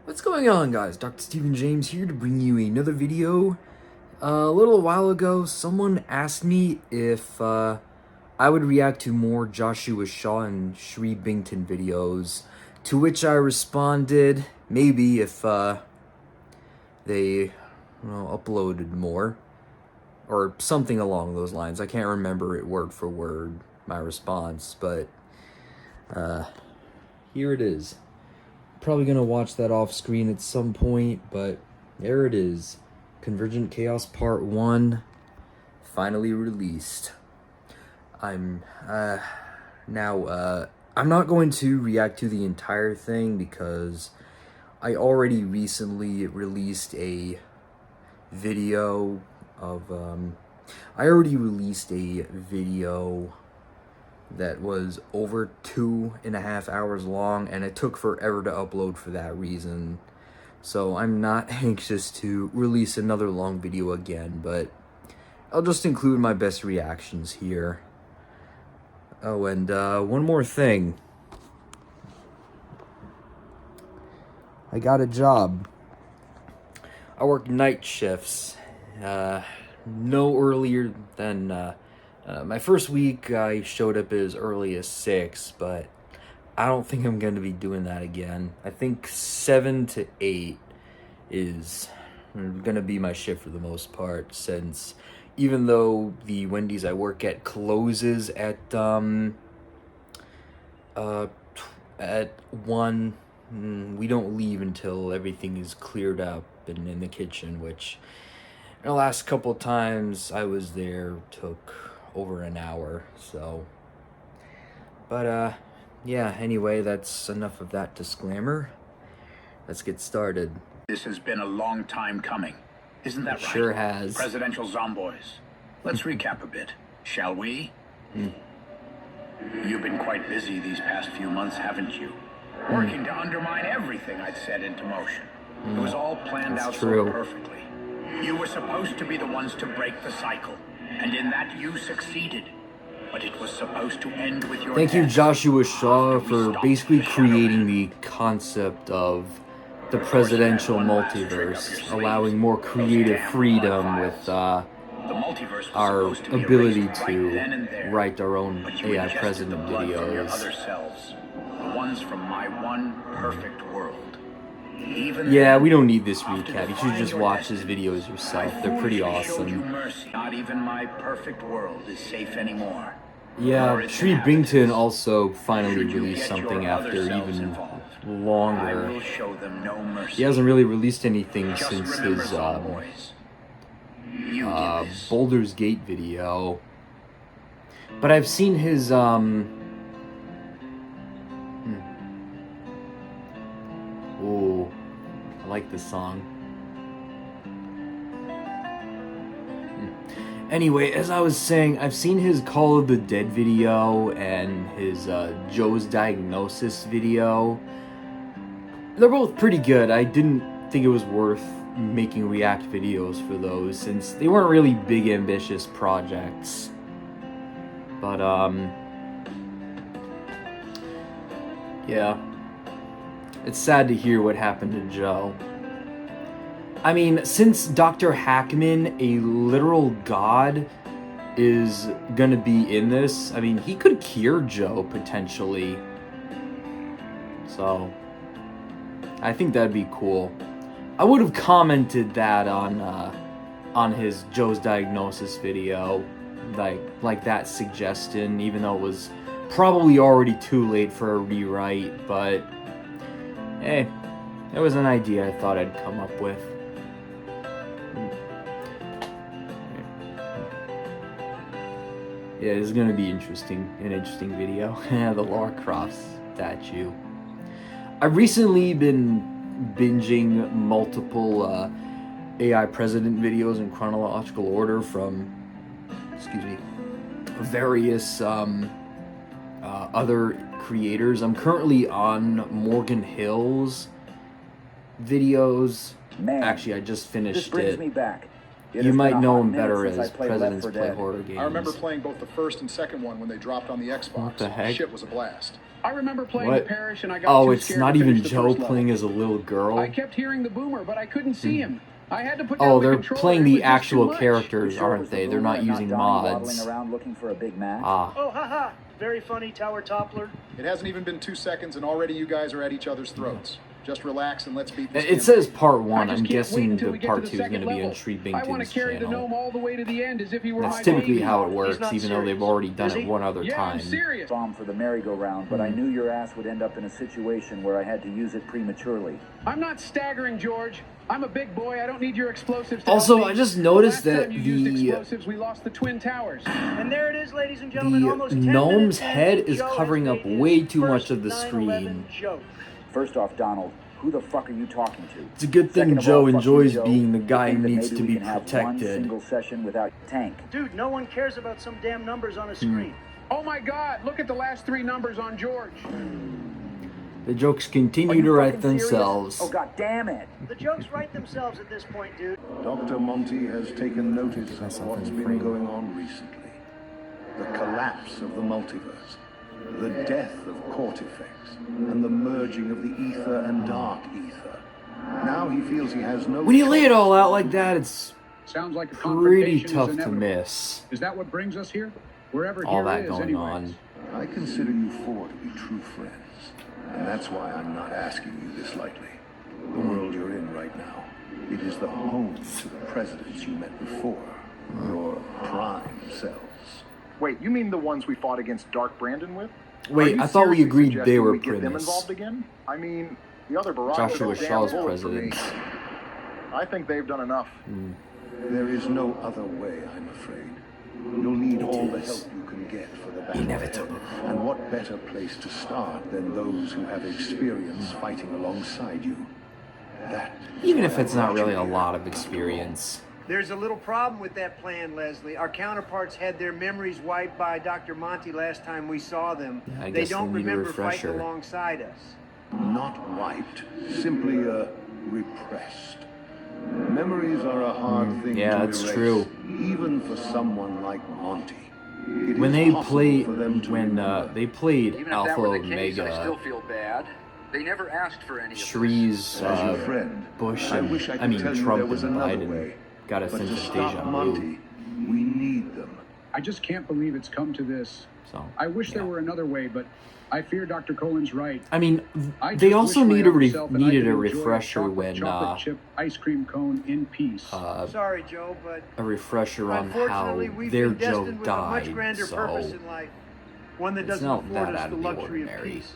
What's going on, guys? Dr. Stephen James here to bring you another video. A little while ago, someone asked me if I would react to more Joshua Shaw and Shri Bington videos, to which I responded, maybe if they uploaded more, or something along those lines. I can't remember it word for word, my response, but here it is. Probably gonna watch that off screen at some point, but there it is. Convergent Chaos Part 1 finally released. I'm not going to react to the entire thing because I already recently released a video of that was over 2.5 hours long, and it took forever to upload for that reason. So I'm not anxious to release another long video again, but I'll just include my best reactions here. Oh, and one more thing. I got a job. I work night shifts. No earlier than my first week, I showed up as early as 6, but I don't think I'm going to be doing that again. I think 7 to 8 is going to be my shift for the most part, since even though the Wendy's I work at closes at 1, we don't leave until everything is cleared up and in the kitchen, which the last couple of times I was there took over an hour. So, but yeah, anyway, that's enough of that disclaimer. Let's get started. This has been a long time coming, isn't that right? Sure has. Presidential Zombies. Let's recap a bit, shall we? You've been quite busy these past few months, haven't you? Working to undermine everything I'd set into motion. It was all planned out so perfectly. You were supposed to be the ones to break the cycle, and in that you succeeded. But it was supposed to end with your Thank you, death. Joshua Shaw, for basically creating the concept of the presidential multiverse, allowing more creative freedom with our ability to write our own AI president videos. The ones from my one perfect world. Yeah, we don't need this recap. You should just watch his videos yourself. They're pretty awesome. Not even my perfect world is safe anymore. Yeah, Shri Bington also finally released something after even longer. He hasn't really released anything since his Boulder's Gate video. But I've seen his Ooh, I like this song. Anyway, as I was saying, I've seen his Call of the Dead video and his Joe's Diagnosis video. They're both pretty good. I didn't think it was worth making react videos for those, since they weren't really big, ambitious projects. But, yeah. It's sad to hear what happened to Joe. I mean, since Dr. Hackman, a literal god, is gonna be in this, I mean, he could cure Joe, potentially. So, I think that'd be cool. I would have commented that on his Joe's Diagnosis video, like that suggestion, even though it was probably already too late for a rewrite, but hey, it was an idea I thought I'd come up with. Yeah, this is gonna be an interesting video. The Lara Croft statue. I've recently been binging multiple AI president videos in chronological order from, various other creators. I'm currently on Morgan Hill's videos. Man, actually, I just finished this brings it. me back. You might know him better as Presidents Play Horror Games. I remember playing both the first and second one when they dropped on the Xbox. What the heck? Shit was a blast. I remember playing the parish and I got Oh, too it's scared not to even finish the Joe first playing level. as a little girl. I kept hearing the boomer, but I couldn't see him. I had to put down Oh, the they're controller. playing It the was just actual too much. characters, aren't they? They're not using mods. Around looking for a Big Mac. Ah. Oh, haha. Very funny, Tower Toppler. It hasn't even been 2 seconds and already you guys are at each other's throats. Just relax and let's beat this It game. says part I 1. just I'm can't wait guessing until the we get part to 2 the is going to second be on level. Tree I want to Bington's carry the channel. gnome all the way to the end as if he were That's my typically baby. how it works, not even though they've serious. already done Is it he? one other Yeah, time. I'm serious. Bomb for the merry-go-round, but I knew your ass would end up in a situation where I had to use it prematurely. I'm not staggering, George. I'm a big boy. I don't need your explosives to Also, help me. I just noticed The last that time you used the explosives, we lost the Twin Towers. And there it is, ladies and gentlemen. Almost 10 gnome's minutes in, head is Joe has covering up made his way too first much of the 9/11 screen. joke. First off, Donald, who the fuck are you talking to? It's a good thing Second of Joe all, fuck you, enjoys Joe. being the You guy think who that needs maybe to we be can have one protected. single session without tank. Dude, no one cares about some damn numbers on a screen. Oh my God! Look at the last 3 numbers on George. The jokes Are continue you to write fucking serious? themselves. Oh, god damn it. The jokes write themselves at this point, dude. Dr. Monty has taken notice of myself what's in been frame. going on recently. The collapse of the multiverse, the death of Cortifex, and the merging of the ether and dark ether. Now he feels he has no When you lay it choice. all out like that, it's Sounds like a pretty confrontation is tough to inevitable. miss. Is that what brings us here? Wherever All here that is, going anyways. on. I consider you four to be true friends. And that's why I'm not asking you this lightly. The world you're in right now, it is the home to the presidents you met before. Your prime selves. Wait, you mean the ones we fought against Dark Brandon with? Wait, Are you I thought we seriously agreed they suggesting were we get them premise. involved again? I mean, the other Barack Joshua was a damn Shaw's bullet for me. president. I think they've done enough. There is no other way, I'm afraid. You'll need all the help you can get for the battle Inevitable. ahead. And what better place to start than those who have experience fighting alongside you? That is Even why if it's I not brought you really a here. lot of experience. There's a little problem with that plan, Leslie. Our counterparts had their memories wiped by Dr. Monty last time we saw them. Yeah, I They guess don't they need a remember fighting refresher. alongside us. Not wiped, simply repressed. Memories are a hard thing yeah, to that's erase, true. even for someone like Monty. It When is they possible played, for them to remember. they played Even if Alpha that were the case, I Omega, still feel bad. They never asked for any of this. Shree's, As your friend, Bush, I and wish I I could mean tell you Trump there was and another Biden way. got a But sense to of stop deja vu. Monty, we need them. I just can't believe it's come to this. So I wish there yeah. were another way, but I fear Dr. Cohen's right. I mean, I they just also wish my need other self and I needed could a enjoy refresher chocolate when chip ice cream cone in peace. Sorry, Joe, but a refresher on how unfortunately, we've their been Joe destined with a much died. grander purpose So in life. One that it's doesn't not afford that us out the of the luxury of ordinary. peace.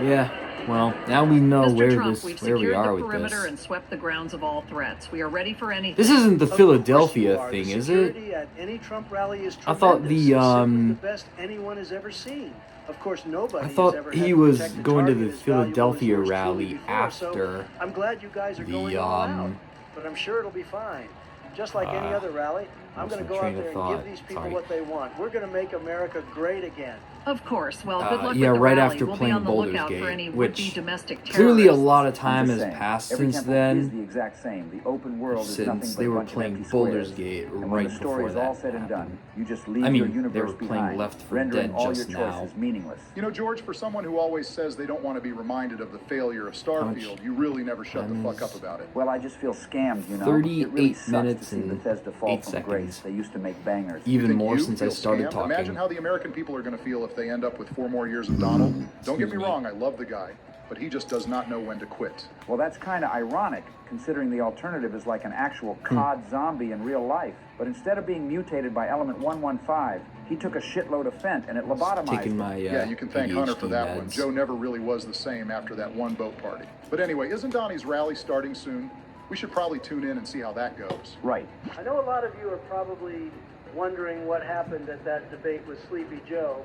Yeah. Well, now we know Mr. where Trump, we've where we secured are the with perimeter this. and swept the grounds of all threats. We are ready for anything. This isn't the Of course Philadelphia you are. thing, The is it? security at any Trump rally is I thought tremendous. the, It's simply um, the best anyone has ever seen. Of course, nobody I has thought ever he had a was protected going to target the as valuable as Philadelphia yours truly rally before, so after I'm glad you guys are the, going all out, but I'm sure it'll be fine. Just like any other rally, I'm lost going to my go out train of there and thought. give these people Sorry. what they want. We're going to make America great again. Of course. Well, good luck yeah, with the right rally. after We'll be playing on the Baldur's lookout Gate, for any which would-be domestic terrorists. clearly a lot of I'm time just has saying, passed every since temple then. is the exact same. The open world is nothing Since but they a were bunch of playing empty Baldur's squares. Gate And when right the story before is all that said and done, happened. you just leave I mean, your they universe were playing behind, Left 4 rendering Dead all just your now. choices meaningless. You know, George, for someone who always says they don't want to be reminded of the failure of Starfield, you really never shut the fuck up about it. Well, I just feel scammed, you know. 38 it really sucks minutes to see and Bethesda fall 8 from grace. seconds. They used to make bangers. Even Think more you since I feel started scammed? talking. Imagine how the American people are going to feel if they end up with 4 more years of Donald. Don't get me wrong, I love the guy, but he just does not know when to quit. Well, that's kind of ironic, considering the alternative is like an actual COD zombie in real life. But instead of being mutated by element 115, he took a shitload of fent and it lobotomized Taking him. my Yeah, you can thank ADHD Hunter for that meds. one. Joe never really was the same after that one boat party. But anyway, isn't Donnie's rally starting soon? We should probably tune in and see how that goes. Right. I know a lot of you are probably wondering what happened at that debate with Sleepy Joe.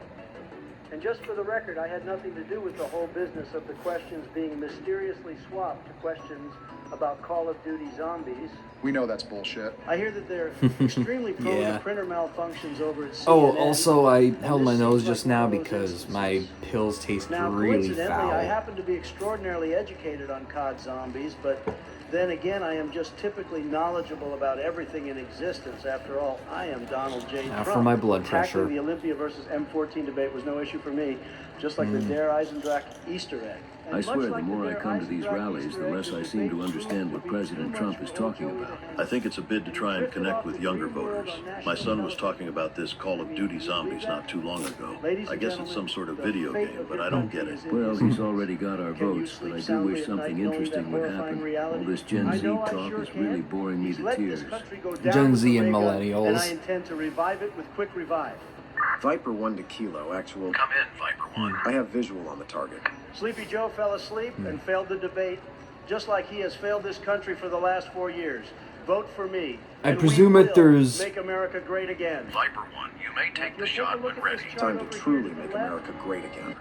And just for the record, I had nothing to do with the whole business of the questions being mysteriously swapped to questions about Call of Duty Zombies. We know that's bullshit. I hear that they're extremely prone Yeah. to printer malfunctions over at CNN. Oh, also, I and held this my nose seems just like now one of those because my instances. pills taste Now, really coincidentally, I foul. happen to be extraordinarily educated on COD Zombies, but then again, I am just typically knowledgeable about everything in existence. After all, I am Donald J. Now Trump. for my blood Tackling pressure. the Olympia versus M14 debate was no issue for me, just like the Dare Eisendrach Easter egg. And I much swear, the like more I Dare come to these Eisendrach rallies, Easter the egg, less this I seem to debate understand what would be President too Trump much is for old talking Joey about. to handle. I think it's a bid to try and Drifted connect off with the younger green world voters. on national My son was television. talking about this Call of Duty Zombies not too long ago. Ladies I and guess it's gentlemen, some sort of the video fate game, of but your I don't country get it. is in Well, his he's hands. already got our Can you votes, but sleep I do soundly wish at something night knowing interesting that would horrifying happen. reality? All this Gen I Z know I talk sure is can. really boring me He's to let tears. this country go down Gen with Z the and ray gun, millennials. and I intend to revive it with quick revive. Viper 1 to Kilo, actual. Come in, Viper 1. I have visual on the target. Sleepy Joe fell asleep and failed the debate, just like he has failed this country for the last 4 years. Vote for me. I and presume we that will there's- make America great again. Viper 1, you may take the shot when ready. Time to truly make America great again.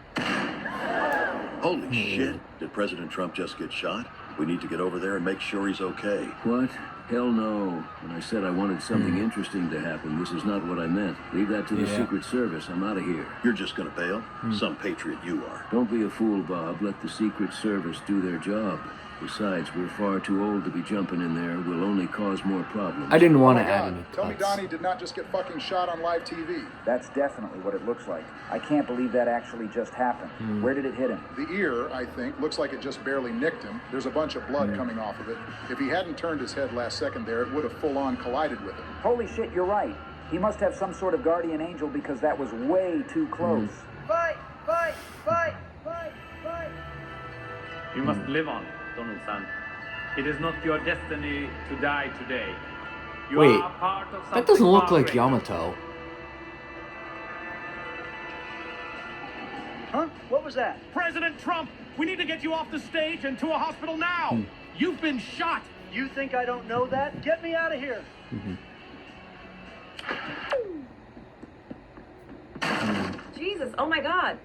Holy shit. Did President Trump just get shot? We need to get over there and make sure he's okay. What? Hell no. When I said I wanted something interesting to happen, this is not what I meant. Leave that to the Yeah. Secret Service. I'm out of here. You're just gonna bail? Some patriot you are. Don't be a fool, Bob. Let the Secret Service do their job. Besides, we're far too old to be jumping in there. We'll only cause more problems. I didn't want Oh to my add God. any Tell me cuts. Donnie did not just get fucking shot on live TV. That's definitely what it looks like. I can't believe that actually just happened. Where did it hit him? The ear, I think, looks like it just barely nicked him. There's a bunch of blood coming off of it. If he hadn't turned his head last second there, it would have full-on collided with him. Holy shit, you're right. He must have some sort of guardian angel because that was way too close. Fight! Fight! Fight! Fight! Fight! You must live on, Donald-san. It is not your destiny to die today. You Wait, are part of something that doesn't look far like greater. Yamato. Huh? What was that? President Trump, we need to get you off the stage and to a hospital now. You've been shot. You think I don't know that? Get me out of here! Jesus, oh my God.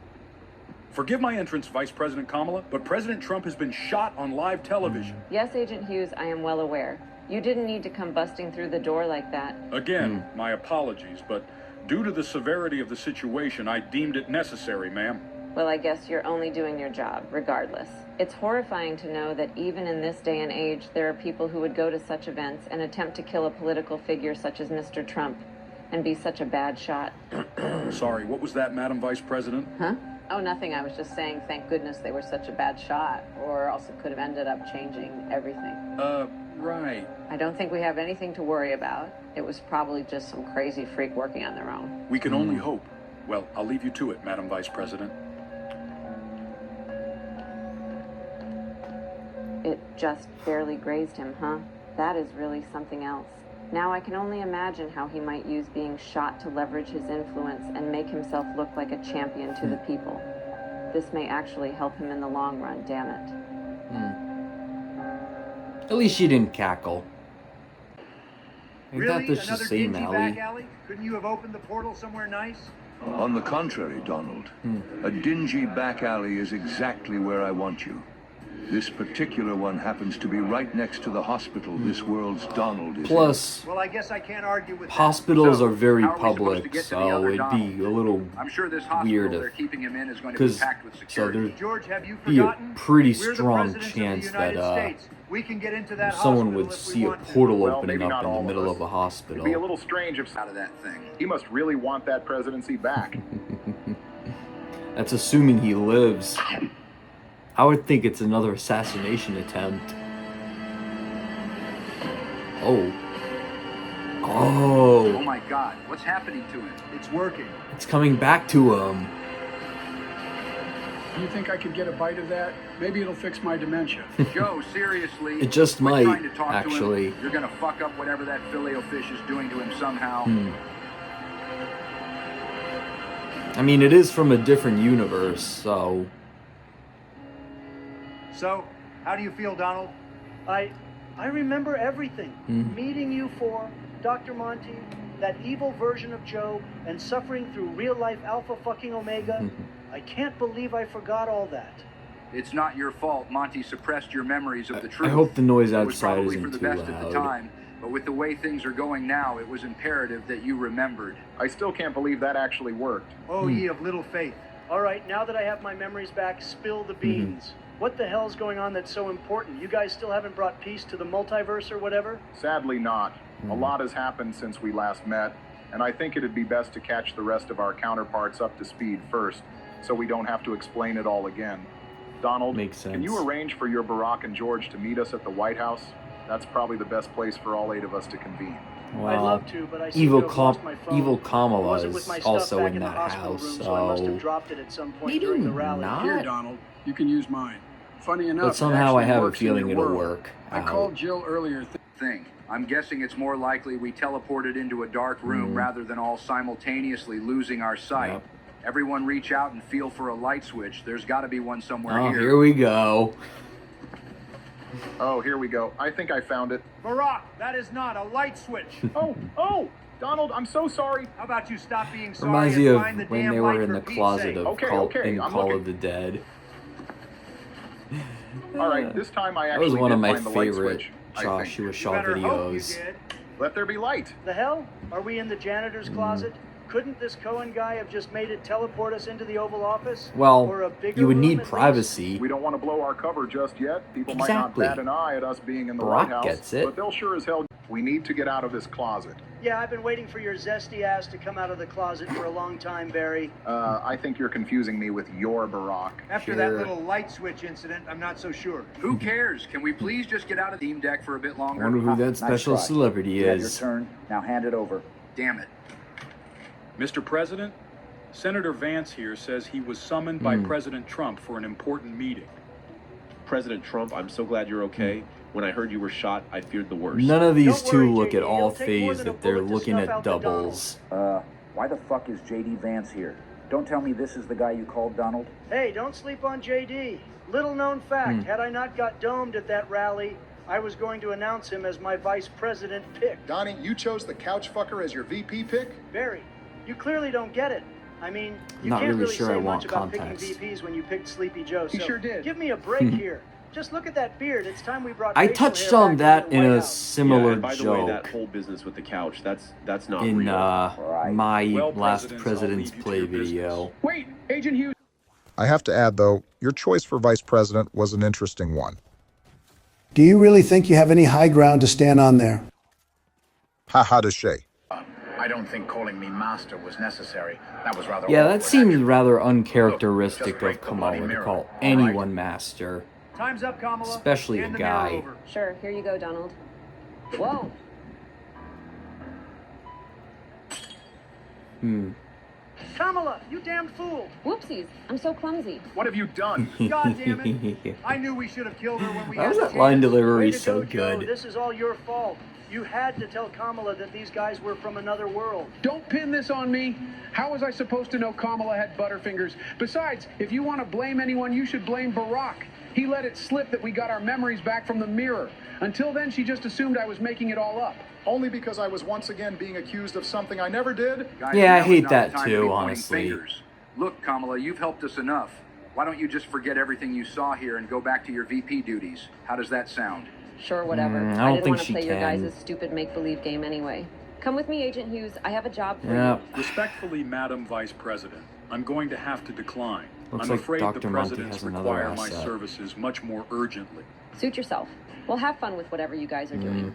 Forgive my entrance, Vice President Kamala, but President Trump has been shot on live television. Yes, Agent Hughes, I am well aware. You didn't need to come busting through the door like that. Again, my apologies, but due to the severity of the situation, I deemed it necessary, ma'am. Well, I guess you're only doing your job, regardless. It's horrifying to know that even in this day and age, there are people who would go to such events and attempt to kill a political figure such as Mr. Trump and be such a bad shot. Sorry, what was that, Madam Vice President? Huh? Oh, nothing. I was just saying thank goodness they were such a bad shot, or else it could have ended up changing everything. Right. I don't think we have anything to worry about. It was probably just some crazy freak working on their own. We can only hope. Well, I'll leave you to it, Madam Vice President. It just barely grazed him, huh? That is really something else. Now I can only imagine how he might use being shot to leverage his influence and make himself look like a champion to the people. This may actually help him in the long run, damn it. At least she didn't cackle. Ain't Really? that just the Another same dingy alley? back alley? Couldn't you have opened the portal somewhere nice? On the contrary, Donald. A dingy back alley is exactly where I want you. This particular one happens to be right next to the hospital this world's Donald is Plus, Well, I guess I can't argue with hospitals So, are very how are we supposed to public, get to the so other it'd be a little I'm sure this hospital weird they're if, keeping him in is going to be because packed with so security. there'd George, have you be a forgotten? pretty We're the strong presidents chance of the United that States. We can get into that someone hospital would if we see a want to. portal Well, opening maybe up not in the all of middle us. of a hospital. It'd be a little strange if Out of that thing. he must really want that presidency back. That's assuming he lives. I would think it's another assassination attempt. Oh. Oh Oh. my God, what's happening to him? It's working. It's coming back to him. Do you think I could get a bite of that? Maybe it'll fix my dementia. Joe, seriously. It just quit might, trying to talk to actually. him. You're gonna fuck up whatever that filet fish is doing to him somehow. I mean, it is from a different universe, so... So, how do you feel, Donald? I remember everything. Meeting you for Dr. Monty, that evil version of Joe, and suffering through real-life Alpha fucking Omega. I can't believe I forgot all that. It's not your fault Monty suppressed your memories of the truth. I hope the noise It was outside probably isn't for the too best at the loud. time, but with the way things are going now, it was imperative that you remembered. I still can't believe that actually worked. Oh, ye of little faith. All right, now that I have my memories back, spill the beans. What the hell's going on that's so important? You guys still haven't brought peace to the multiverse or whatever? Sadly not. A lot has happened since we last met, and I think it'd be best to catch the rest of our counterparts up to speed first, so we don't have to explain it all again. Donald, Makes sense. can you arrange for your Barack and George to meet us at the White House? That's probably the best place for all 8 of us to convene. Well, I'd love to, but I seem evil to have lost my phone. evil Kamala It wasn't with my is stuff also back in the that hospital house, room, so I must have so dropped it at some point maybe during the rally. not. Here, Donald, you can use mine. Funny enough, but somehow it I have a works in feeling your it'll world. work I out. called Jill earlier. I'm guessing it's more likely we teleported into a dark room rather than all simultaneously losing our sight. Yep. Everyone reach out and feel for a light switch. There's got to be one somewhere Oh, here. here we go. Oh, here we go. I think I found it. Barack, that is not a light switch. Oh, Donald, I'm so sorry. How about you stop being sorry Reminds and me of find the when damn they light were in for the Pete's closet sake? of Okay, Call, okay, in I'm Call looking. of the Dead. All right, this time I That actually was one of did my find the light favorite switch, I Joshua think. Shaw better hope you videos. did. Let there be light. The hell? Are we in the janitor's closet? Couldn't this Cohen guy have just made it teleport us into the Oval Office? Well, Or a bigger you would room need at least? privacy. We don't want to blow our cover just yet. People might Exactly. not bat an eye at us being in the Barack White House, gets it. but they'll sure as hell. We need to get out of this closet. Yeah, I've been waiting for your zesty ass to come out of the closet for a long time, Barry. I think you're confusing me with your Barack. After that little light switch incident, I'm not so sure. Who cares? Can we please just get out of the team deck for a bit I longer? wonder who that special try. celebrity You have your is. turn. Now hand it over. Damn it. Mr. President, Senator Vance here says he was summoned by President Trump for an important meeting. President Trump, I'm so glad you're okay. When I heard you were shot, I feared the worst. None of these Don't two worry, look JD, at all it'll take more phased than a that they're bullet to looking snuff at out the doubles. Why the fuck is JD Vance here? Don't tell me this is the guy you called Donald. Hey, don't sleep on JD. Little known fact, had I not got domed at that rally, I was going to announce him as my vice president pick. Donnie, you chose the couch fucker as your VP pick? Barry, you clearly don't get it. I mean, you Not can't really really sure say I much want about context. picking VPs when you picked Sleepy Joe. He So sure did. give me a break here. Just look at that beard. It's time we brought I facial touched hair on back that into the in White a House. similar and by the way, that joke whole business with the couch, that's not in real. my Well, last Presidents, I'll President's leave you to Play your business. video. Wait, Agent Hughes. I have to add, though, your choice for vice president was an interesting one. Do you really think you have any high ground to stand on there? Ha ha de shay. I don't think calling me master was necessary. That was rather Yeah, awkward, that seems actually. rather uncharacteristic Just break of the Kamala bloody to mirror, call all right? anyone master, Time's up, Kamala. especially a Hand the mirror guy. over. Sure, here you go, Donald. Whoa. Kamala, you damned fool! Whoopsies, I'm so clumsy. What have you done? God damn it! I knew we should have killed her when we Why had was the that line chance. delivery Way to so go, Joe. good? This is all your fault. You had to tell Kamala that these guys were from another world. Don't pin this on me. How was I supposed to know Kamala had butterfingers? Besides, if you want to blame anyone, you should blame Barack. He let it slip that we got our memories back from the mirror. Until then, she just assumed I was making it all up. Only because I was once again being accused of something I never did? Guys, Yeah, I now is hate not the that time to too, be pointing honestly. fingers. Look, Kamala, you've helped us enough. Why don't you just forget everything you saw here and go back to your VP duties? How does that sound? Sure, whatever. I don't I didn't think want to she play your can. guys' stupid make-believe game anyway. Come with me, Agent Hughes. I have a job for Yeah. you. Respectfully, Madam Vice President, I'm going to have to decline. Looks I'm like afraid Dr. the Monty presidents has another require my asset. services much more urgently. Suit yourself. Well, have fun with whatever you guys are doing.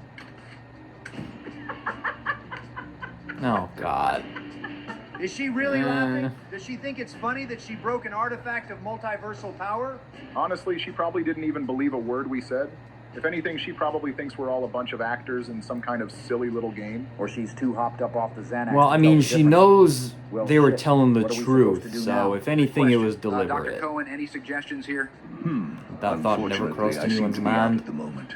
Oh, God. Is she really laughing? Does she think it's funny that she broke an artifact of multiversal power? Honestly, she probably didn't even believe a word we said. If anything, she probably thinks we're all a bunch of actors in some kind of silly little game. Or she's too hopped up off the Xanax. Well, to I tell mean, the she difference. knows Well, they were shit. telling the What are we supposed to truth, do so now? if anything, it was Dr. deliberate. Cohen, any suggestions here? That thought never crossed I seem anyone's to be out mind. at the moment.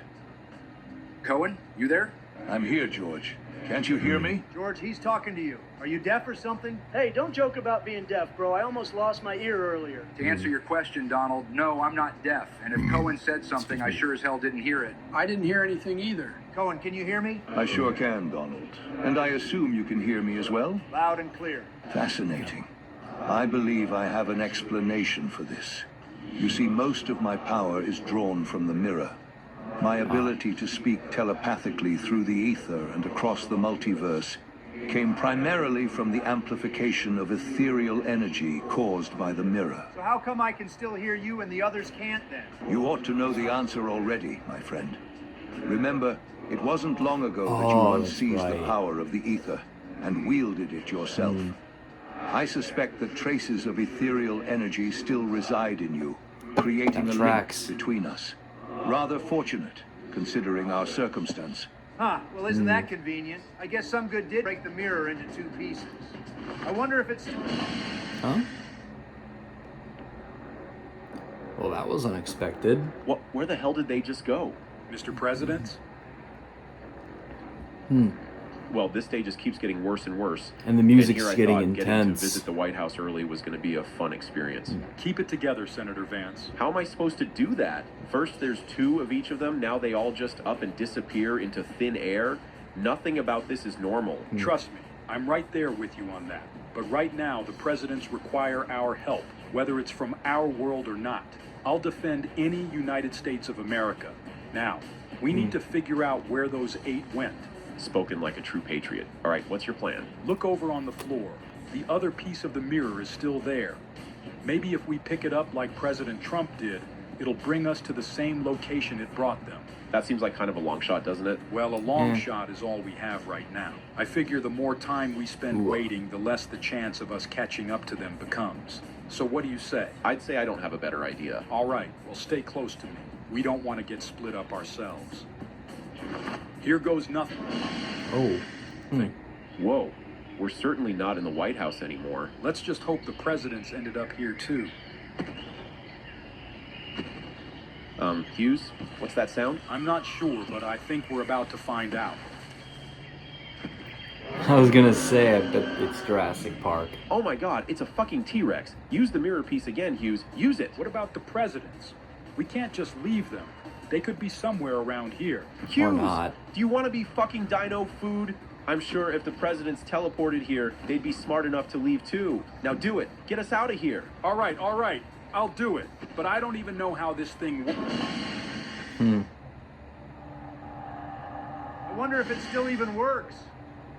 Cohen, you there? I'm here, George. Can't you hear me? George, he's talking to you. Are you deaf or something? Hey, don't joke about being deaf, bro. I almost lost my ear earlier. To answer your question, Donald, no, I'm not deaf. And if Cohen said something, I sure as hell didn't hear it. I didn't hear anything either. Cohen, can you hear me? I sure can, Donald. And I assume you can hear me as well? Loud and clear. Fascinating. I believe I have an explanation for this. You see, most of my power is drawn from the mirror. My ability to speak telepathically through the ether and across the multiverse came primarily from the amplification of ethereal energy caused by the mirror. So how come I can still hear you and the others can't then? You ought to know the answer already, my friend. Remember, it wasn't long ago that you once seized the power of the ether and wielded it yourself. I suspect that traces of ethereal energy still reside in you, creating a link between us. Rather fortunate, considering our circumstance. Huh, well isn't that convenient? I guess some good did break the mirror into 2 pieces. I wonder if it's... Huh? Well, that was unexpected. What? Where the hell did they just go? Mr. President? Well, this day just keeps getting worse and worse. And the music's here I getting thought intense. Getting to visit the White House early was going to be a fun experience. Keep it together, Senator Vance. How am I supposed to do that? First there's 2 of each of them, now they all just up and disappear into thin air. Nothing about this is normal. Trust me, I'm right there with you on that. But right now, the presidents require our help, whether it's from our world or not. I'll defend any United States of America. Now, we need to figure out where those 8 went. Spoken like a true patriot. All right, what's your plan? Look over on the floor. The other piece of the mirror is still there. Maybe if we pick it up like President Trump did, it'll bring us to the same location it brought them. That seems like kind of a long shot, doesn't it? Well, a long shot is all we have right now. I figure the more time we spend waiting, the less the chance of us catching up to them becomes. So what do you say? I'd say I don't have a better idea. All right, well, stay close to me. We don't want to get split up ourselves. Here goes nothing. Oh. Whoa. We're certainly not in the White House anymore. Let's just hope the presidents ended up here too. Hughes, what's that sound? I'm not sure, but I think we're about to find out. I was gonna say, I bet it's Jurassic Park. Oh my god, it's a fucking T-Rex. Use the mirror piece again, Hughes. Use it. What about the presidents? We can't just leave them. They could be somewhere around here. Hughes, or not. Do you want to be fucking dino food? I'm sure if the presidents teleported here, they'd be smart enough to leave too. Now do it. Get us out of here. All right. I'll do it. But I don't even know how this thing works. I wonder if it still even works.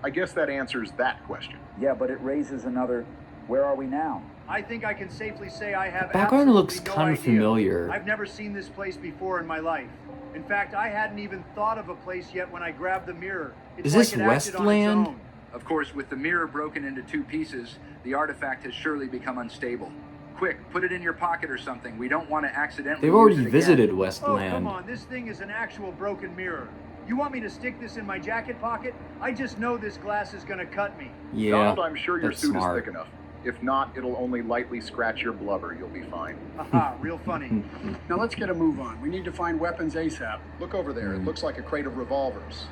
I guess that answers that question. Yeah, but it raises another, where are we now? I think I can safely say I have Background looks absolutely no kind of idea. familiar. I've never seen this place before in my life. In fact, I hadn't even thought of a place yet when I grabbed the mirror. It's Is this like it acted on its Westland? own. Of course, with the mirror broken into 2 pieces, the artifact has surely become unstable. Quick, put it in your pocket or something. We don't want to accidentally They've already use it visited again. Westland. Oh, come on. This thing is an actual broken mirror. You want me to stick this in my jacket pocket? I just know this glass is going to cut me. Yeah, Donald, I'm sure your that's suit smart. is thick enough. If not, it'll only lightly scratch your blubber. You'll be fine. Aha, real funny. Now let's get a move on. We need to find weapons ASAP. Look over there. It looks like a crate of revolvers.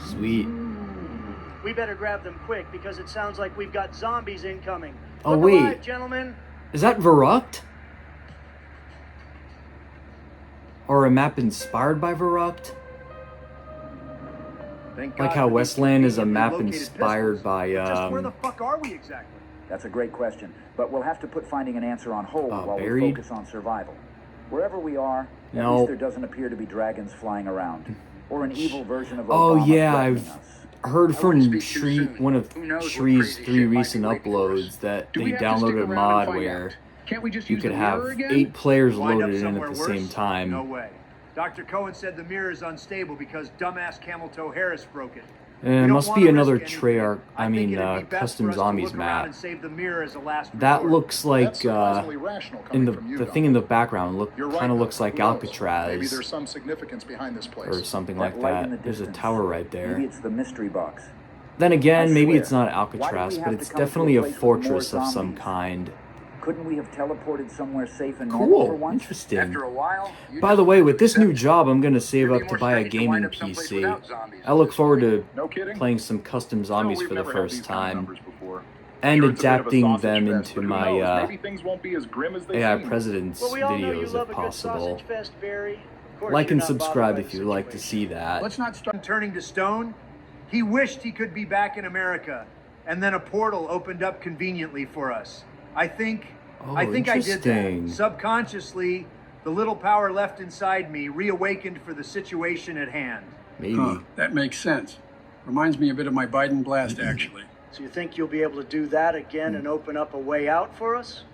Sweet. We better grab them quick because it sounds like we've got zombies incoming. Oh, Look wait. alive, gentlemen. Is that Verrucht? Or a map inspired by Verrucht? Thank Like God how for these Westland is a conveniently map located inspired pistols. by, Just where the fuck are we exactly? That's a great question, but we'll have to put finding an answer on hold while buried? we focus on survival. Wherever we are, at No. least there doesn't appear to be dragons flying around, or an evil version of Oh Obama yeah, threatening I've us. heard from speak too Shree, soon. one of Who knows what Shree's crazy 3 shit might be recent waiting for us. uploads that Do they we have to stick downloaded a around and mod find where out? Can't we just you use could the have mirror again? 8 players Wind up loaded in at somewhere the worse? same time. No way. Dr. Cohen said the mirror is unstable because dumbass Camel Toe Harris broke it. And We it don't must wanna be risk another anything. Treyarch, I think it'd be best Custom for us to Zombies look around map. and save the mirror as a last That resort. looks like, That's surprisingly rational in coming the from you, thing in the background You're right, kind of though. looks like Who knows? Maybe Alcatraz there's some significance behind this place. or something That like light in that. the There's a distance. tower right Maybe there. it's the mystery box. Then again, I maybe swear, it's not why do we Alcatraz, have but to it's come to a definitely a place with more fortress of some zombies? kind. Couldn't we have teleported somewhere safe and normal for Cool. once? Interesting. After a while, By the way, with this new job, I'm going to save up to buy a gaming PC. I look forward to playing some custom zombies for the first time. And adapting them into my AI President's videos if possible. Like and subscribe if you'd like to see that. Let's not start turning to stone. He wished he could be back in America, and then a portal opened up conveniently for us. I think I did that. Subconsciously, the little power left inside me reawakened for the situation at hand. Maybe. Huh, that makes sense. Reminds me a bit of my Biden blast, actually. So you think you'll be able to do that again and open up a way out for us?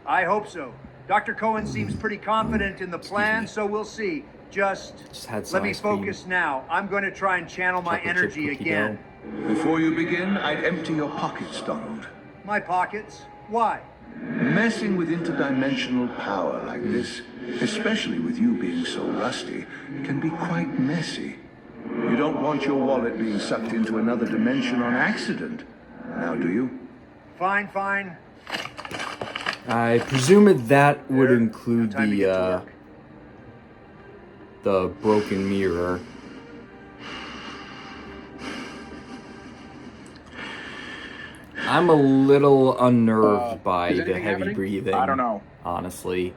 I hope so. Dr. Cohen seems pretty confident in the plan, so we'll see. Just let me focus now. I'm going to try and channel my energy again. Before you begin, I'd empty your pockets, Donald. My pockets? Why? Messing with interdimensional power like this, especially with you being so rusty, can be quite messy. You don't want your wallet being sucked into another dimension on accident, now do you? Fine, fine. I presume that would include the broken mirror. I'm a little unnerved by the heavy breathing. I don't know. Honestly.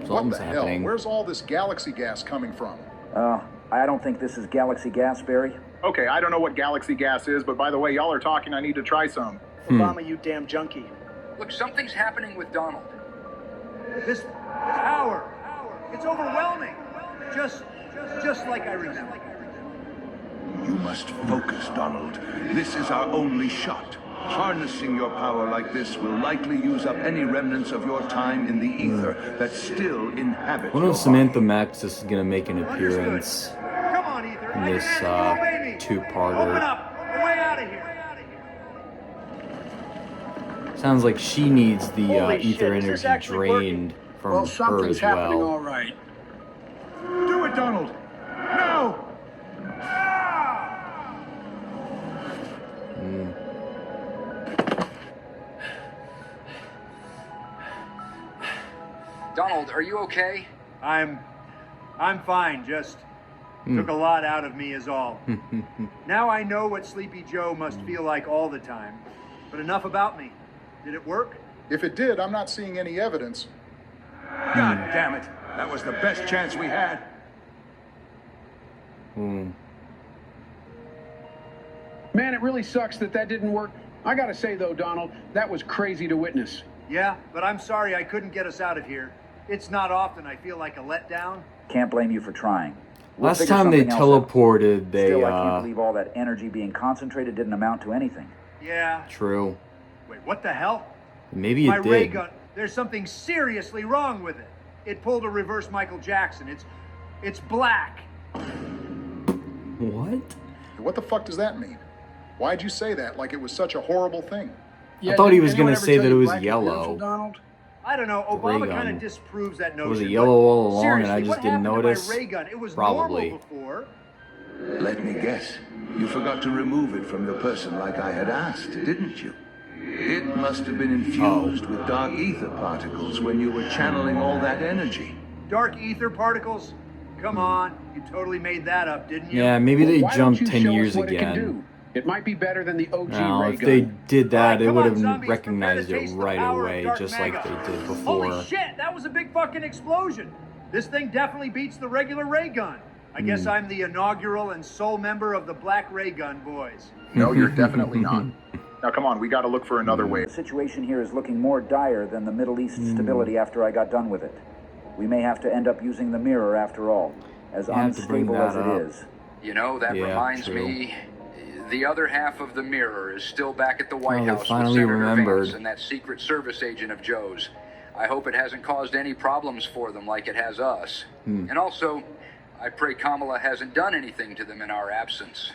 What the hell? Where's all this galaxy gas coming from? I don't think this is galaxy gas, Barry. Okay, I don't know what galaxy gas is, but by the way, y'all are talking, I need to try some. Obama, you damn junkie. Look, something's happening with Donald. This power. It's overwhelming. Just like I remember. You must focus, Donald. This is our only shot. Harnessing your power like this will likely use up any remnants of your time in the ether that still inhabit I wonder if Samantha Max is going to make an appearance in this two-parter. Sounds like she needs the ether energy drained from her something's as well. happening all right. Do it, Donald! No! Donald, are you okay? I'm fine, just took a lot out of me is all. Now I know what Sleepy Joe must feel like all the time. But enough about me. Did it work? If it did, I'm not seeing any evidence. God damn it. That was the best chance we had. Man, it really sucks that didn't work. I gotta say, though, Donald, that was crazy to witness. Yeah, but I'm sorry I couldn't get us out of here. It's not often I feel like a letdown. Can't blame you for trying. Last time they teleported, they Still, I can't believe all that energy being concentrated didn't amount to anything. Yeah. True. Wait, what the hell? Maybe My it ray did. gun. There's something seriously wrong with it. It pulled a reverse Michael Jackson. It's black. What? What the fuck does that mean? Why'd you say that like it was such a horrible thing? I thought he was going to say that it was yellow. Donald? I don't know. The ray Obama kind gun. of disproves that notion. Was it yellow all along seriously, and I just what didn't happened notice? To my ray gun? It was Probably. normal before. Let me guess. You forgot to remove it from your person like I had asked, didn't you? It must have been infused with dark ether particles when you were channeling all that energy. Dark ether particles? Come on. You totally made that up, didn't you? Yeah, maybe they Why don't jumped you 10 show us years what it can again. do? It might be better than the OG Now, ray if gun. they did that, they Come would on, have zombies, recognized prepare to it taste the right power of away, Dark just Mega. like they did before. Holy shit, that was a big fucking explosion. This thing definitely beats the regular ray gun. I guess I'm the inaugural and sole member of the Black Ray Gun Boys. No, you're definitely not. Now, come on, we gotta look for another way. The situation here is looking more dire than the Middle East stability after I got done with it. We may have to end up using the mirror after all, as You have to bring unstable as that it up. is. You know, that Yeah, reminds true. me, the other half of the mirror is still back at the White they House with finally Senator remembered. Vance and that Secret Service agent of Joe's. I hope it hasn't caused any problems for them like it has us. And also, I pray Kamala hasn't done anything to them in our absence.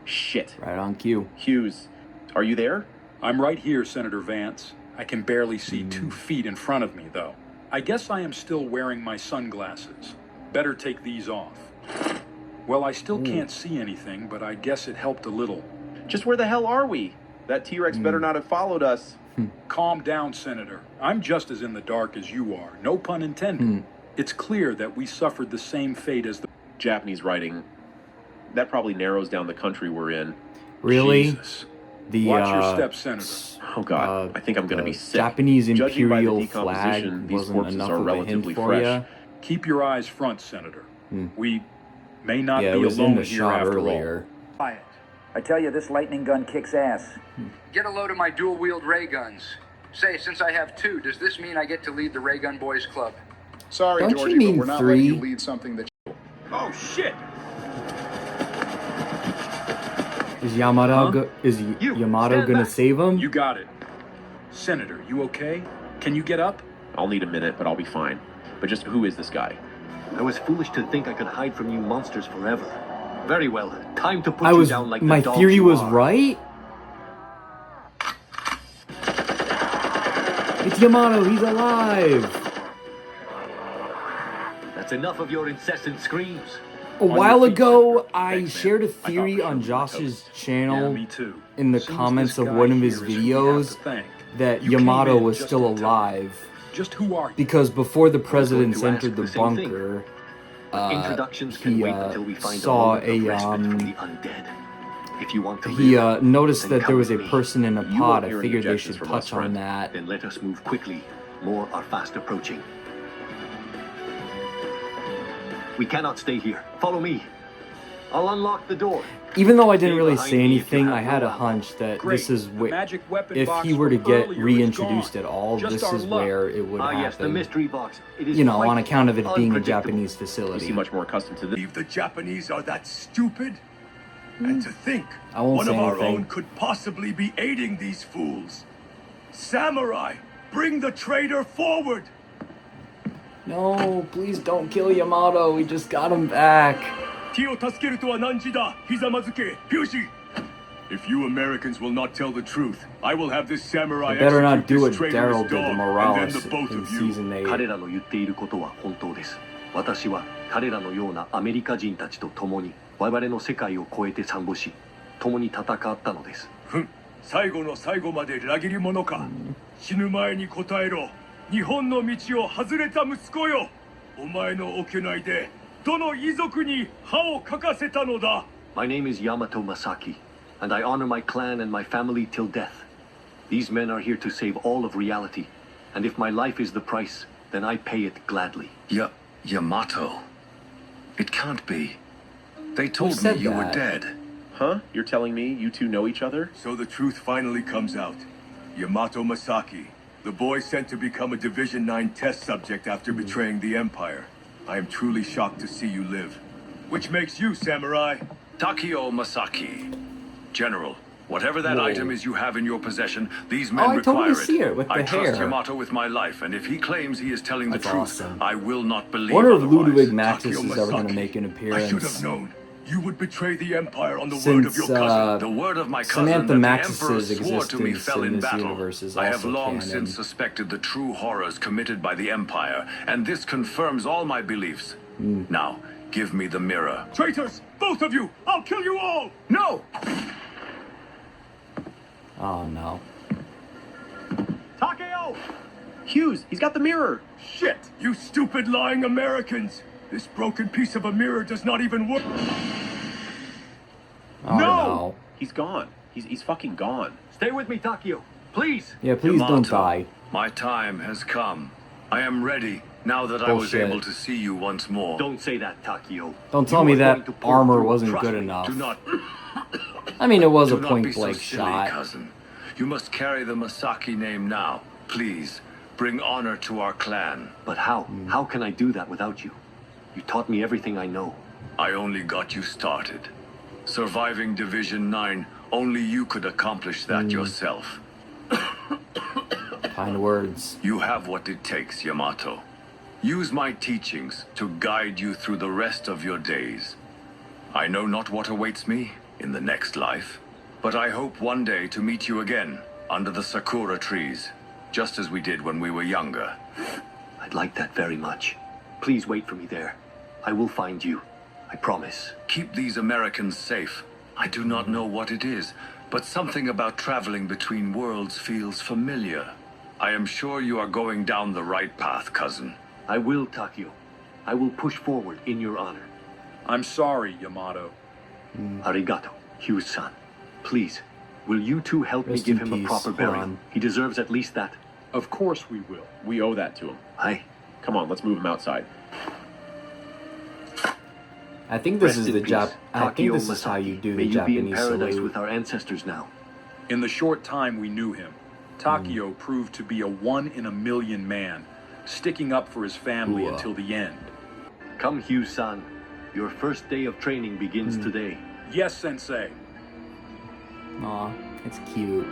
Shit. Right on cue. Hughes, are you there? I'm right here, Senator Vance. I can barely see 2 feet in front of me, though. I guess I am still wearing my sunglasses. Better take these off. Well, I still can't see anything, but I guess it helped a little. Just where the hell are we? That T-Rex better not have followed us. Calm down, Senator. I'm just as in the dark as you are. No pun intended. It's clear that we suffered the same fate as the Japanese writing. That probably narrows down the country we're in. Really? Jesus. Watch your steps, Senator. Oh God, I think I'm gonna be sick. Japanese Judging by the imperial flag decomposition, these wasn't corpses enough are of a relatively hint for fresh. ya? Keep your eyes front, Senator. We may not Yeah, be it was in alone the here shot after earlier. Quiet. I tell you, this lightning gun kicks ass. Get a load of my dual-wield ray guns. Say, since I have 2, does this mean I get to lead the Ray Gun Boys Club? Sorry, Don't you Georgie, mean but we're not 3? letting you lead something that Oh, shit! Is Yamato Yamato gonna save him? You got it. Senator, you okay? Can you get up? I'll need a minute, but I'll be fine. But just who is this guy? I was foolish to think I could hide from you monsters forever. Very well, time to put I you was. down like My the dog theory you was are. right. It's Yamato. He's alive. That's enough of your incessant screams. A while ago, I shared a theory on Josh's channel me too. in the Seems comments this of guy one of his here is who we have videos to thank. that You Yamato came in was just still in time. alive. Just who are you? Because before the presidents to ask entered the the same thing. bunker, Introductions can he wait until we find saw a moment of respite from the a undead. If you want to he live, noticed then that come there was a with me. person in a You pod. won't I hear any figured they objections should from us, touch on friend. that. Then let us move quickly. More are fast approaching. We cannot stay here. Follow me. I'll unlock the door. Even though I didn't Stay really behind say me if you anything, have I had no a ammo. hunch that Great. this is The magic weapon if box he were to from get earlier is reintroduced gone. at all, Just this our is luck. where it would happen. Yes, the mystery box. It is You know, quite on account of it being a unpredictable. Japanese You facility. seem much more accustomed to this. Believe the Japanese are that stupid? And to think I won't one say of our anything. own could possibly be aiding these fools. Samurai, bring the traitor forward! No, please don't kill Yamato. We just got him back. If you Americans will not tell the truth, I will have this samurai They better not execute do what this traitorous Daryl did to dog, and Morales then the both in of you. season 8. 彼らの言っていることは本当です。私は彼らのようなアメリカ人たちと共に我々の世界を超えて参謀し、共に戦ったのです。ふん、最後の最後まで裏切り者か。死ぬ前に答えろ。日本の道を外れた息子よ。お前の置けないで、どの遺族に歯をかかせたのだ。My name is Yamato Masaki, and I honor my clan and my family till death. These men are here to save all of reality, and if my life is the price, then I pay it gladly. Yamato. It can't be. They Who said that? dead. Huh? You're telling me you two know each other? So the truth finally comes out. Yamato Masaki, the boy sent to become a Division 9 test subject after betraying the Empire. I am truly shocked to see you live. Which makes you, Samurai? Takio Masaki. General, whatever that Whoa. item is you have in your possession, these men I require totally see it with I the trust hair. Yamato with my life, and if he claims he is telling That's the truth, awesome. I will not believe I wonder if otherwise. Ludwig Maxis Takio is ever going to Masaki. make an I should have appearance. known. You would betray the Empire on the word of Since your cousin. The word of my cousin Samantha that the Maxis's Emperor swore to me existence fell in in this battle. universe is I have also long canon. since suspected the true horrors committed by the Empire, and this confirms all my beliefs. Now, give me the mirror. Traitors! Both of you! I'll kill you all! No! Oh no. Takeo! Hughes, he's got the mirror. Shit! You stupid lying Americans! This broken piece of a mirror does not even work. Oh no. He's gone. He's fucking gone. Stay with me, Takeo. Please. Yeah, please don't Yamato, die. My time has come. I am ready now that I was Bullshit. able to see you once more. Don't say that, Takeo. Don't tell You me are that going to pull armor through. wasn't Trust good me. enough. Do not, I mean, it was a do not be so point-blank silly, shot. cousin. You must carry the Masaki name now. Please, bring honor to our clan. But how? How can I do that without you? You taught me everything I know. I only got you started. Surviving Division 9, only you could accomplish that yourself. Kind words. You have what it takes, Yamato. Use my teachings to guide you through the rest of your days. I know not what awaits me in the next life, but I hope one day to meet you again under the sakura trees, just as we did when we were younger. I'd like that very much. Please wait for me there. I will find you. I promise. Keep these Americans safe. I do not know what it is, but something about traveling between worlds feels familiar. I am sure you are going down the right path, cousin. I will, Takio. I will push forward in your honor. I'm sorry, Yamato. Arigato, Hughes-san. Please, will you two help me give him a proper burial? He deserves at least that. Of course we will. We owe that to him. Aye. Come on, let's move him outside. I think this is the I think this is how you do the Japanese salute. May you be in paradise salute. with our ancestors now. In the short time we knew him, Takio proved to be a one-in-a-million man, sticking up for his family until the end. Come, Hughes-san. Your first day of training begins today. Yes, Sensei. Aw, it's cute.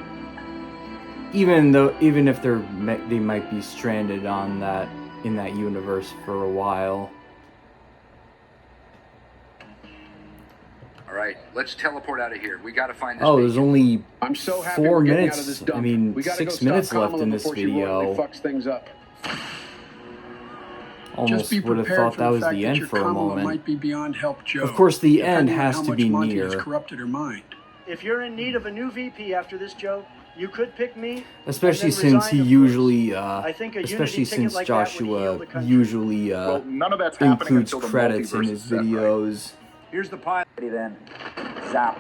Even if they might be stranded on in that universe for a while. All right, let's teleport out of here. We gotta find this. Oh, there's only I'm so happy 4 we're getting out of minutes. this dump. I mean, We gotta 6 go minutes stop left in Kamala this before she royally video. fucks things up. Almost Just be would have prepared thought for that the was fact the that end your for a Kamala moment. might be beyond help, Joe. Of course, the end depending on has how to much be Monty has near. corrupted her mind. If you're in need of a new VP after this, Joe, you could pick me. Especially and then since resign, he of usually, course. I think a especially unity ticket since like that would heal Joshua the country. usually Well, none of that's happening includes until the credits in multiverse his is set, right? videos. Here's the pilot. Then. Zap.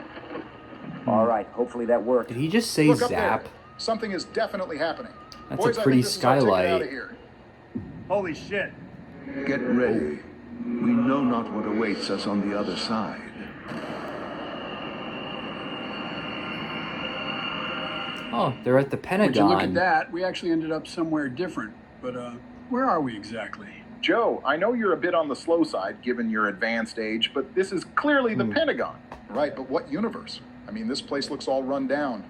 All right, hopefully that worked. Did he just say Look up zap? there. Something is definitely happening. That's Boys, a I pretty think this is our ticket out skylight. of here. Holy shit. Get ready. We know not what awaits us on the other side. Oh, they're at the Would you look at Pentagon. that? We actually ended up somewhere different. But where are we exactly? Joe, I know you're a bit on the slow side given your advanced age, but this is clearly the Pentagon. Right, but what universe? I mean, this place looks all run down.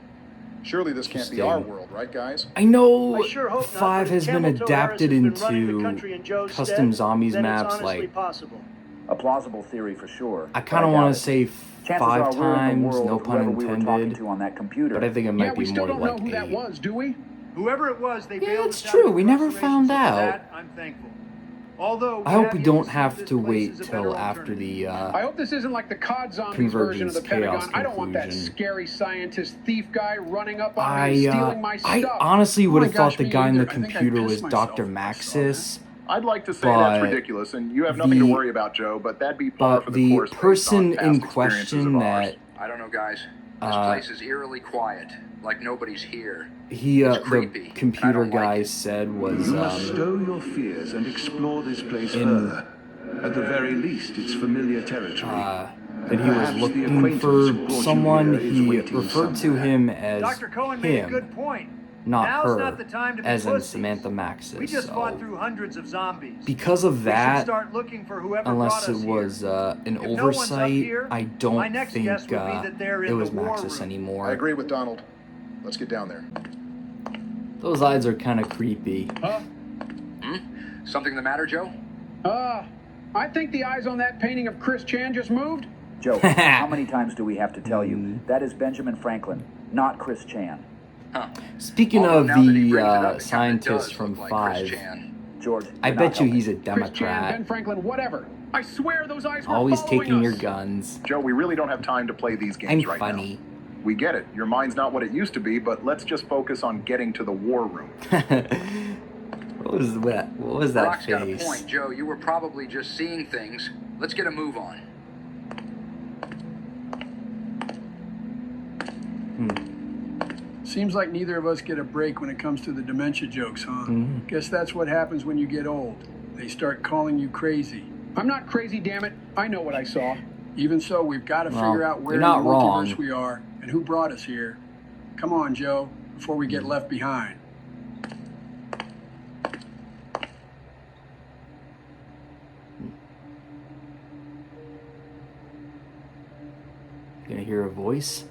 Surely this can't be our world, right, guys? I know I sure hope not, 5 but has been Camel Toe adapted Harris has been running the into country in Joe's custom stead, zombies then it's maps. honestly Like, possible. A plausible theory for sure. I kind of want to say Chances 5 are we're in the times, world no of pun whoever we were talking intended. to on that computer. But I think it might Yeah, we be still more don't know like who that 8. was, do we? Whoever it was, they Yeah, bailed it's us out true. of We never incarceration, found so for out. that, I'm thankful. Although I hope we have don't yet to have see to this place wait as a till better after the I hope this isn't like the COD Zombies version of the Convergence Pentagon. chaos I don't want that conclusion. scary scientist thief guy running up on me and stealing my I stuff. honestly would have my thought gosh, the me guy in the either. I think I'd computer piss was myself Dr. if I saw Maxis. I'd like to say But that's ridiculous, and you have nothing to worry about, Joe, but that'd be par for But the the course based person on past in experiences question of ours. that I don't know, guys. This place is eerily quiet, like nobody's here. he, It's the creepy, and I computer don't like guy it. said was, You must stow your fears and explore this place further. At the very least, it's familiar territory. that he was Perhaps the looking acquaintance for who brought you someone. here is He waiting referred to somewhere. him as Dr. Cohen made a him, good point. not Now's her, not the time to be as in pussies. Samantha Maxis. We just so fought through hundreds of zombies. because of We should that, start looking for whoever unless brought it us was here. an If no one's up oversight, here, I my don't next think guess would be that they're it in was the war Maxis room. anymore. I agree with Donald. Let's get down there. Those eyes are kind of creepy. Something the matter, Joe? I think the eyes on that painting of Chris Chan just moved. Joe, how many times do we have to tell you? That is Benjamin Franklin, not Chris Chan. Speaking Although of now that he the brings it up, it kinda scientist does from look like Chris 5, Chan. George, I you're bet not you helping. he's a Chris Chan, Democrat. Ben Franklin, whatever. I swear those eyes were Always following taking us. your guns. Joe, we really don't have time to play these I'm games right funny. now. We get it. Your mind's not what it used to be, but let's just focus on getting to the war room. What was that? What was that Brock's got a face? point, Joe. You were probably just seeing things. Let's get a move on. Seems like neither of us get a break when it comes to the dementia jokes, huh? Mhm. Guess that's what happens when you get old. They start calling you crazy. I'm not crazy, damn it. I know what I saw. Even so, we've got to Well, figure out where you're in the not wrong. multiverse we are and who brought us here. Come on, Joe, before we get left behind. Gonna hear a voice?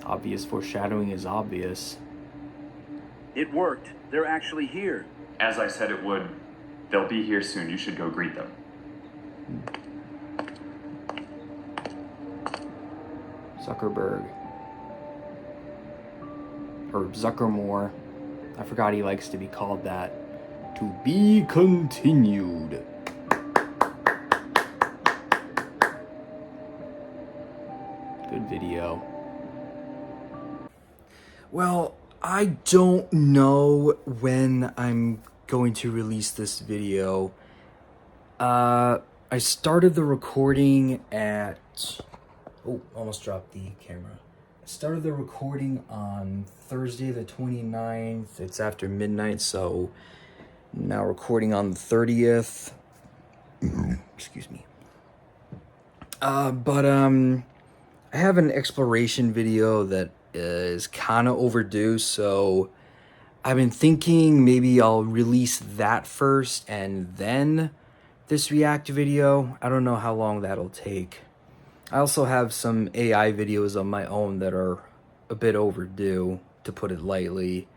Obvious foreshadowing is obvious. It worked. They're actually here. As I said it would, they'll be here soon. You should go greet them. Zuckerberg. or Zuckermore. I forgot he likes to be called that. To be continued. Good video. Well, I don't know when I'm going to release this video. I started the recording at... Oh, almost dropped the camera. I started the recording on Thursday the 29th. It's after midnight, so now recording on the 30th. Excuse me. I have an exploration video that is kind of overdue, so I've been thinking maybe I'll release that first and then this react video. I don't know how long that'll take. I also have some AI videos on my own that are a bit overdue, to put it lightly.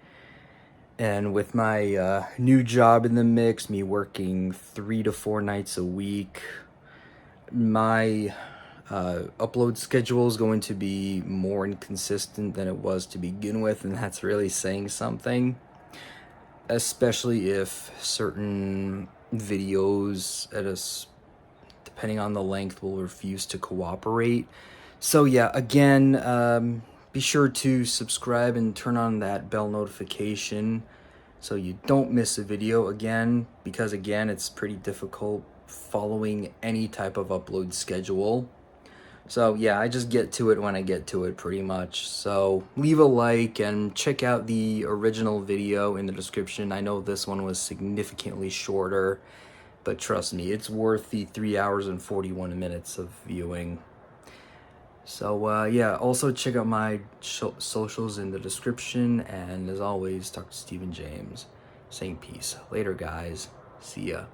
And with my new job in the mix, me working 3 to 4 nights a week, my upload schedule is going to be more inconsistent than it was to begin with, and that's really saying something. Especially if certain videos depending on the length, will refuse to cooperate. So yeah, again, be sure to subscribe and turn on that bell notification so you don't miss a video again, because again, it's pretty difficult following any type of upload schedule. So yeah, I just get to it when I get to it, pretty much. So leave a like and check out the original video in the description. I know this one was significantly shorter, but trust me, it's worth the 3 hours and 41 minutes of viewing. So yeah, also check out my socials in the description, and as always, talk to Stephen James, saying peace. Later, guys. See ya.